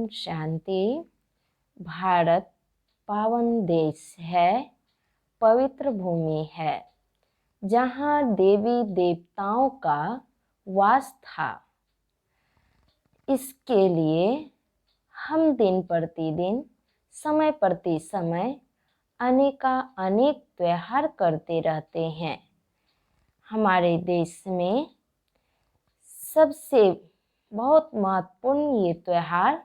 ओम शांति। भारत पावन देश है, पवित्र भूमि है, जहाँ देवी देवताओं का वास था। इसके लिए हम दिन प्रतिदिन, समय प्रति समय अनेक त्योहार करते रहते हैं। हमारे देश में सबसे बहुत महत्वपूर्ण ये त्योहार,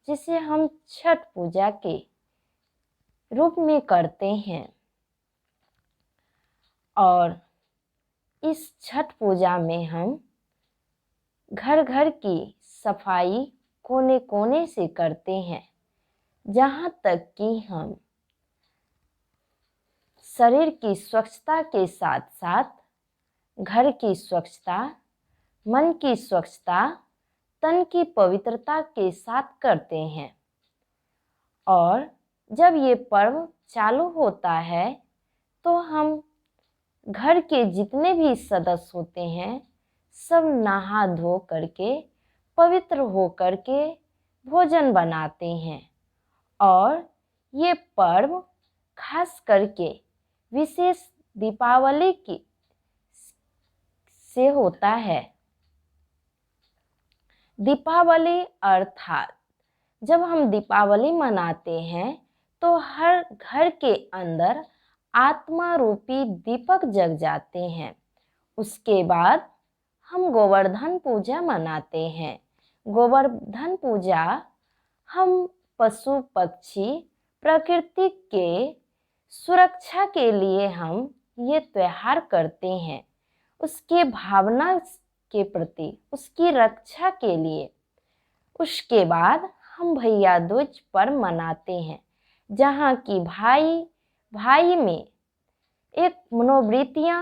जिसे हम छठ पूजा के रूप में करते हैं। और इस छठ पूजा में हम घर घर की सफाई कोने कोने से करते हैं, जहाँ तक कि हम शरीर की स्वच्छता के साथ साथ घर की स्वच्छता, मन की स्वच्छता, तन की पवित्रता के साथ करते हैं। और जब ये पर्व चालू होता है तो हम घर के जितने भी सदस्य होते हैं, सब नहा धो करके पवित्र हो करके भोजन बनाते हैं। और ये पर्व खास करके विशेष दीपावली की से होता है। दीपावली अर्थात जब हम दीपावली मनाते हैं तो हर घर के अंदर आत्मा रूपी दीपक जग जाते हैं। उसके बाद हम गोवर्धन पूजा मनाते हैं। गोवर्धन पूजा हम पशु पक्षी प्रकृति के सुरक्षा के लिए हम ये त्योहार करते हैं, उसके भावना के प्रति, उसकी रक्षा के लिए। उसके बाद हम भैया दूज पर्व मनाते हैं, जहाँ की भाई भाई में एक मनोवृत्तियाँ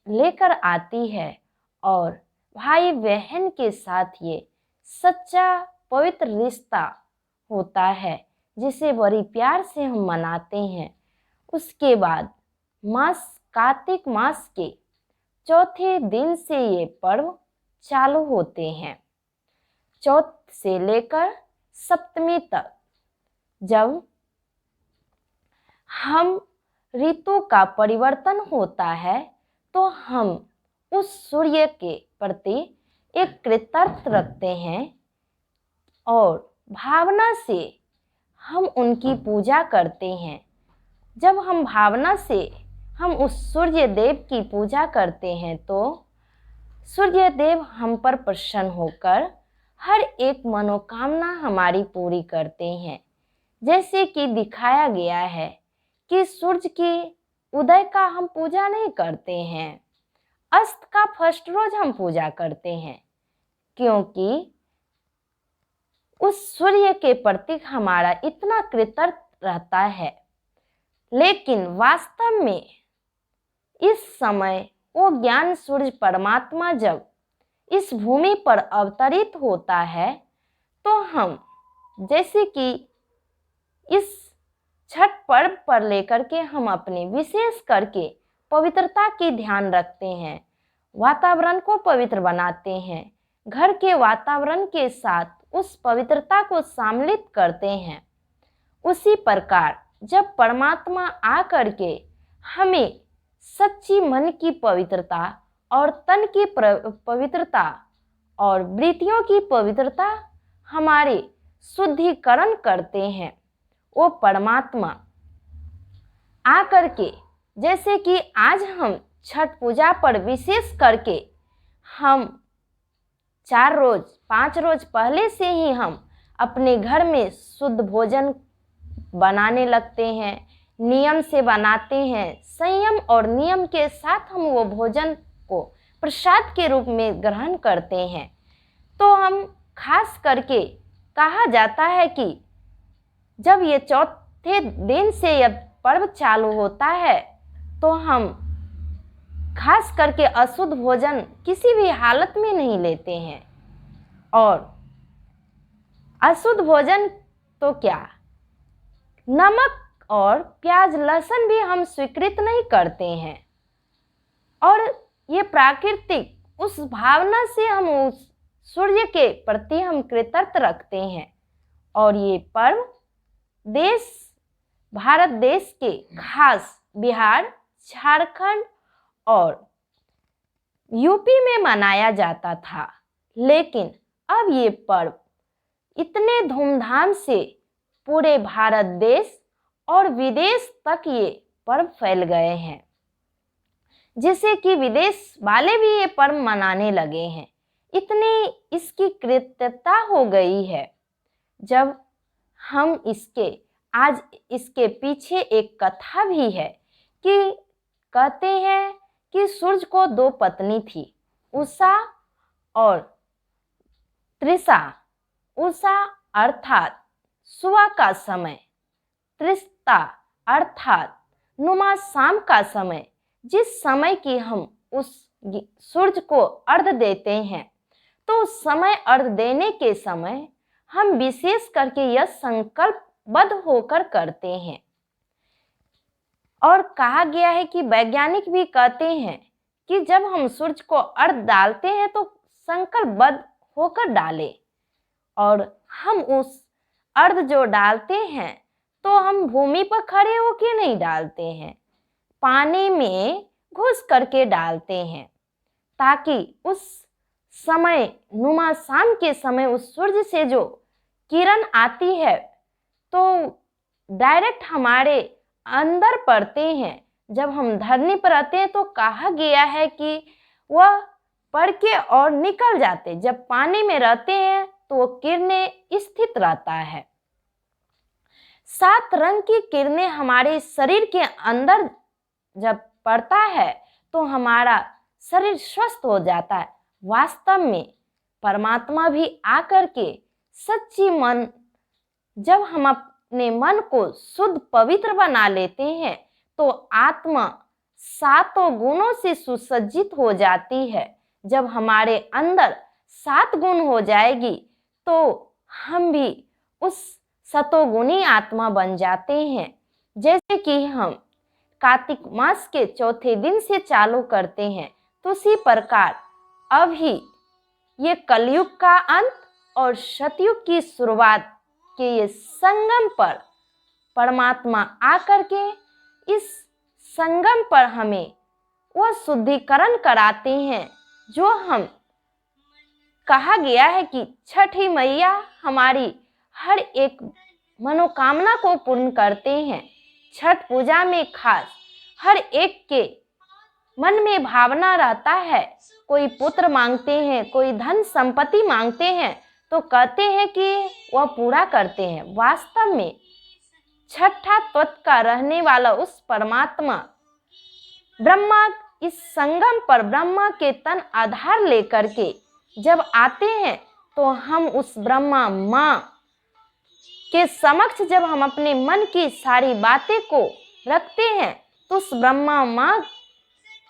लेकर आती है और भाई बहन के साथ ये सच्चा पवित्र रिश्ता होता है, जिसे बड़ी प्यार से हम मनाते हैं। उसके बाद कार्तिक मास के चौथे दिन से ये पर्व चालू होते हैं, चौथ से लेकर सप्तमी तक। जब हम ऋतु का परिवर्तन होता है तो हम उस सूर्य के प्रति एक कृतज्ञता रखते हैं और भावना से हम उनकी पूजा करते हैं। जब हम भावना से हम उस सूर्य देव की पूजा करते हैं तो सूर्य देव हम पर प्रसन्न होकर हर एक मनोकामना हमारी पूरी करते हैं। जैसे कि दिखाया गया है कि सूर्य के उदय का हम पूजा नहीं करते हैं, अस्त का फर्स्ट रोज हम पूजा करते हैं, क्योंकि उस सूर्य के प्रति हमारा इतना कृतज्ञ रहता है। लेकिन वास्तव में इस समय वो ज्ञान सूर्य परमात्मा जब इस भूमि पर अवतरित होता है तो हम जैसे कि इस छठ पर्व पर लेकर के हम अपने विशेष करके पवित्रता की ध्यान रखते हैं, वातावरण को पवित्र बनाते हैं, घर के वातावरण के साथ उस पवित्रता को सम्मिलित करते हैं। उसी प्रकार जब परमात्मा आ करके हमें सच्ची मन की पवित्रता और तन की पवित्रता और वृत्तियों की पवित्रता हमारे शुद्धिकरण करते हैं, वो परमात्मा आ करके, जैसे कि आज हम छठ पूजा पर विशेष करके हम 4 रोज 5 रोज पहले से ही हम अपने घर में शुद्ध भोजन बनाने लगते हैं, नियम से बनाते हैं। संयम और नियम के साथ हम वो भोजन को प्रसाद के रूप में ग्रहण करते हैं। तो हम खास करके कहा जाता है कि जब ये चौथे दिन से यह पर्व चालू होता है तो हम खास करके अशुद्ध भोजन किसी भी हालत में नहीं लेते हैं। और अशुद्ध भोजन तो क्या, नमक और प्याज लहसुन भी हम स्वीकृत नहीं करते हैं। और ये प्राकृतिक उस भावना से हम उस सूर्य के प्रति हम कृतज्ञता रखते हैं। और ये पर्व भारत देश के खास बिहार, झारखंड और यूपी में मनाया जाता था, लेकिन अब ये पर्व इतने धूमधाम से पूरे भारत देश और विदेश तक ये पर्व फैल गए हैं, जिससे कि विदेश वाले भी ये पर्व मनाने लगे हैं। इतनी इसकी कृतज्ञता हो गई है। जब हम आज इसके पीछे एक कथा भी है कि कहते हैं कि सूर्य को दो पत्नी थी, उषा और त्रिषा। उषा अर्थात सुबह का समय, त्रिषा अर्थात नुमा शाम का समय, जिस समय की हम उस सूर्य को अर्घ देते हैं। तो उस समय अर्घ देने के समय हम विशेष करके यह संकल्पबद्ध होकर करते हैं। और कहा गया है कि वैज्ञानिक भी कहते हैं कि जब हम सूर्य को अर्घ डालते हैं तो संकल्पबद्ध होकर डालें। और हम उस अर्घ जो डालते हैं तो हम भूमि पर खड़े होकर नहीं डालते हैं, पानी में घुस करके डालते हैं, ताकि उस समय नुमा शाम के समय उस सूर्य से जो किरण आती है तो डायरेक्ट हमारे अंदर पड़ते हैं। जब हम धरनी पर रहते हैं तो कहा गया है कि वह पड़ के और निकल जाते, जब पानी में रहते हैं तो वो किरणें स्थित रहता है। 7 रंग की किरणें हमारे शरीर के अंदर जब पड़ता है तो हमारा शरीर स्वस्थ हो जाता है। वास्तव में परमात्मा भी आकर के सच्ची मन, जब हम अपने मन को शुद्ध पवित्र बना लेते हैं तो आत्मा 7 गुणों से सुसज्जित हो जाती है। जब हमारे अंदर 7 गुण हो जाएगी तो हम भी उस सतोगुणी आत्मा बन जाते हैं। जैसे कि हम कार्तिक मास के चौथे दिन से चालू करते हैं, तो उसी प्रकार अभी ये कलयुग का अंत और सतयुग की शुरुआत के ये संगम पर परमात्मा आकर के इस संगम पर हमें वह शुद्धिकरण कराते हैं जो हम कहा गया है कि छठी मैया हमारी हर एक मनोकामना को पूर्ण करते हैं। छठ पूजा में खास हर एक के मन में भावना रहता है, कोई पुत्र मांगते हैं, कोई धन संपत्ति मांगते हैं, तो कहते हैं कि वह पूरा करते हैं। वास्तव में छठा तत्व का रहने वाला उस परमात्मा ब्रह्मा इस संगम पर ब्रह्मा के तन आधार लेकर के जब आते हैं तो हम उस ब्रह्मा माँ के समक्ष जब हम अपने मन की सारी बातें को रखते हैं तो उस ब्रह्मा माँ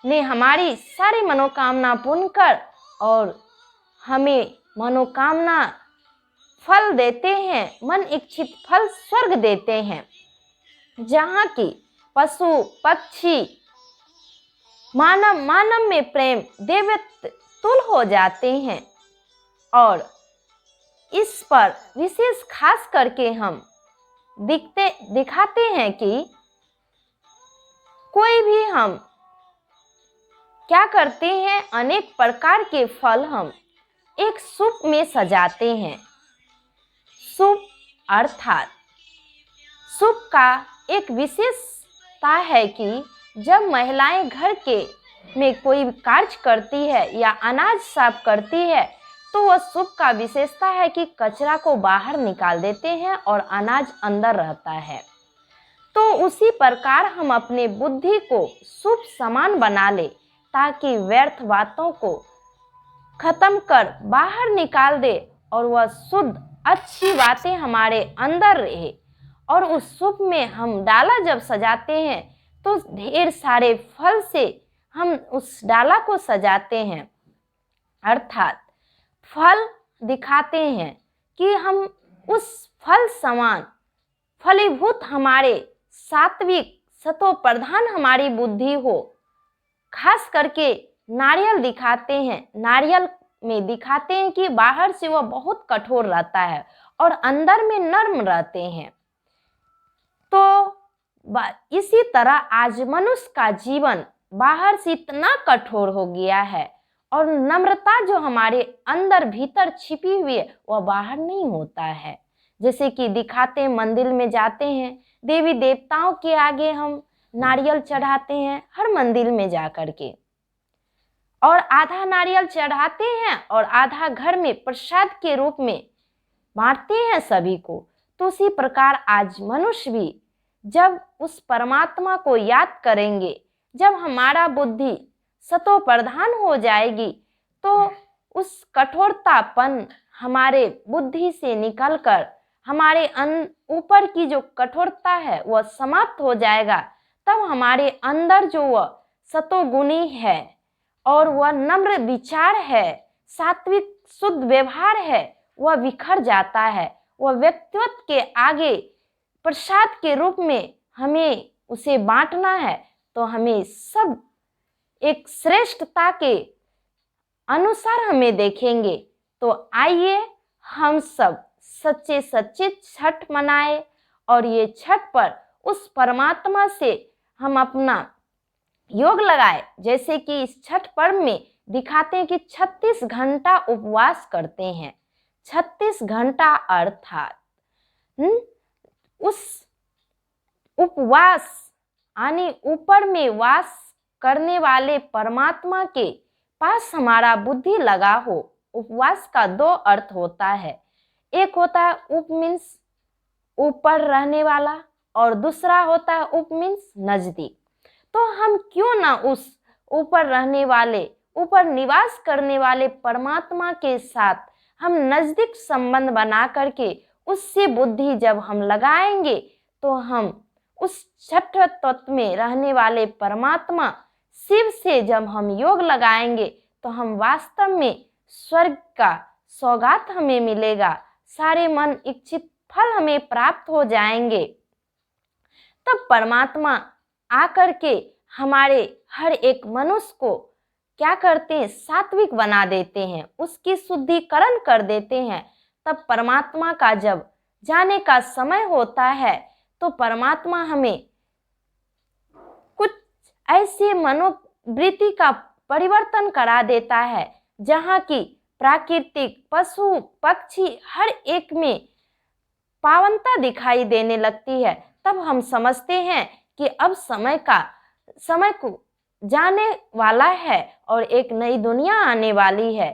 ने हमारी सारी मनोकामना पूर्ण कर और हमें मनोकामना फल देते हैं, मन इच्छित फल स्वर्ग देते हैं, जहाँ की पशु पक्षी मानव में प्रेम देवत्व तुल हो जाते हैं। और इस पर विशेष खास करके हम दिखाते हैं कि कोई भी हम क्या करते हैं, अनेक प्रकार के फल हम एक सूप में सजाते हैं। सूप अर्थात सूप का एक विशेषता है कि जब महिलाएं घर के में कोई कार्य करती है या अनाज साफ करती है तो वह सूप का विशेषता है कि कचरा को बाहर निकाल देते हैं और अनाज अंदर रहता है। तो उसी प्रकार हम अपने बुद्धि को शुभ समान बना ले ताकि व्यर्थ बातों को खत्म कर बाहर निकाल दे और वह शुद्ध अच्छी बातें हमारे अंदर रहे। और उस सूप में हम डाला जब सजाते हैं तो ढेर सारे फल से हम उस डाला को सजाते हैं, अर्थात फल दिखाते हैं कि हम उस फल समान फलीभूत हमारे सात्विक सतो प्रधान हमारी बुद्धि हो। खास करके नारियल दिखाते हैं। नारियल में दिखाते हैं कि बाहर से वह बहुत कठोर रहता है और अंदर में नर्म रहते हैं। तो इसी तरह आज मनुष्य का जीवन बाहर से इतना कठोर हो गया है और नम्रता जो हमारे अंदर भीतर छिपी हुई है वह बाहर नहीं होता है। जैसे कि दिखाते हैं, मंदिर में जाते हैं, देवी देवताओं के आगे हम नारियल चढ़ाते हैं हर मंदिर में जा कर के, और आधा नारियल चढ़ाते हैं और आधा घर में प्रसाद के रूप में बांटते हैं सभी को। तो उसी प्रकार आज मनुष्य भी जब उस परमात्मा को याद करेंगे, जब हमारा बुद्धि सतो प्रधान हो जाएगी, तो उस कठोरतापन हमारे बुद्धि से निकलकर हमारे ऊपर की जो कठोरता है वह समाप्त हो जाएगा। तब हमारे अंदर जो वह सतोगुणी है और वह नम्र विचार है, सात्विक शुद्ध व्यवहार है, वह बिखर जाता है। वह व्यक्तित्व के आगे प्रसाद के रूप में हमें उसे बांटना है, तो हमें सब एक श्रेष्ठता के अनुसार हमें देखेंगे। तो आइए हम सब सच्चे सच्चे छठ मनाए और ये छठ पर उस परमात्मा से हम अपना योग लगाए। जैसे कि इस छठ पर्व में दिखाते हैं कि 36 घंटा उपवास करते हैं। 36 घंटा अर्थात उस उपवास यानी ऊपर में वास करने वाले परमात्मा के पास हमारा बुद्धि लगा हो। उपवास का 2 अर्थ होता है, एक होता है उप मीन्स ऊपर रहने वाला और दूसरा होता है उप मीन्स नजदीक। तो हम क्यों ना उस ऊपर रहने वाले, ऊपर निवास करने वाले परमात्मा के साथ हम नजदीक संबंध बना करके उससे बुद्धि जब हम लगाएंगे, तो हम उस छठ तत्व में रहने वाले परमात्मा शिव से जब हम योग लगाएंगे, तो हम वास्तव में स्वर्ग का सौगात हमें मिलेगा, सारे मन इच्छित फल हमें प्राप्त हो जाएंगे। तब परमात्मा आकर के हमारे हर एक मनुष्य को क्या करते हैं, सात्विक बना देते हैं, उसकी शुद्धिकरण कर देते हैं। तब परमात्मा का जब जाने का समय होता है, तो परमात्मा हमें कुछ ऐसे मनोवृत्ति का परिवर्तन करा देता है जहाँ की प्राकृतिक पशु पक्षी हर एक में पावनता दिखाई देने लगती है। तब हम समझते हैं कि अब समय को जाने वाला है और एक नई दुनिया आने वाली है।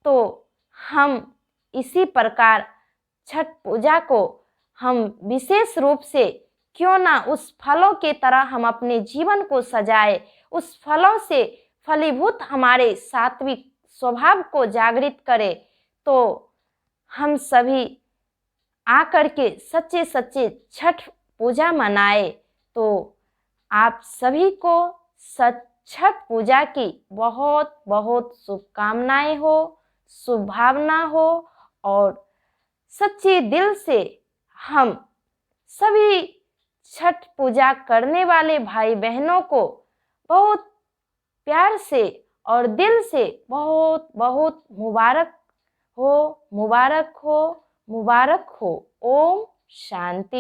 तो हम इसी प्रकार छठ पूजा को हम विशेष रूप से क्यों ना उस फलों के तरह हम अपने जीवन को सजाए, उस फलों से फलीभूत हमारे सात्विक स्वभाव को जागृत करे। तो हम सभी आकर के सच्चे सच्चे छठ पूजा मनाए। तो आप सभी को छठ पूजा की बहुत बहुत शुभकामनाएं हो, शुभ भावना हो, और सच्चे दिल से हम सभी छठ पूजा करने वाले भाई बहनों को बहुत प्यार से और दिल से बहुत बहुत मुबारक हो, मुबारक हो, मुबारक हो। ओम शांति।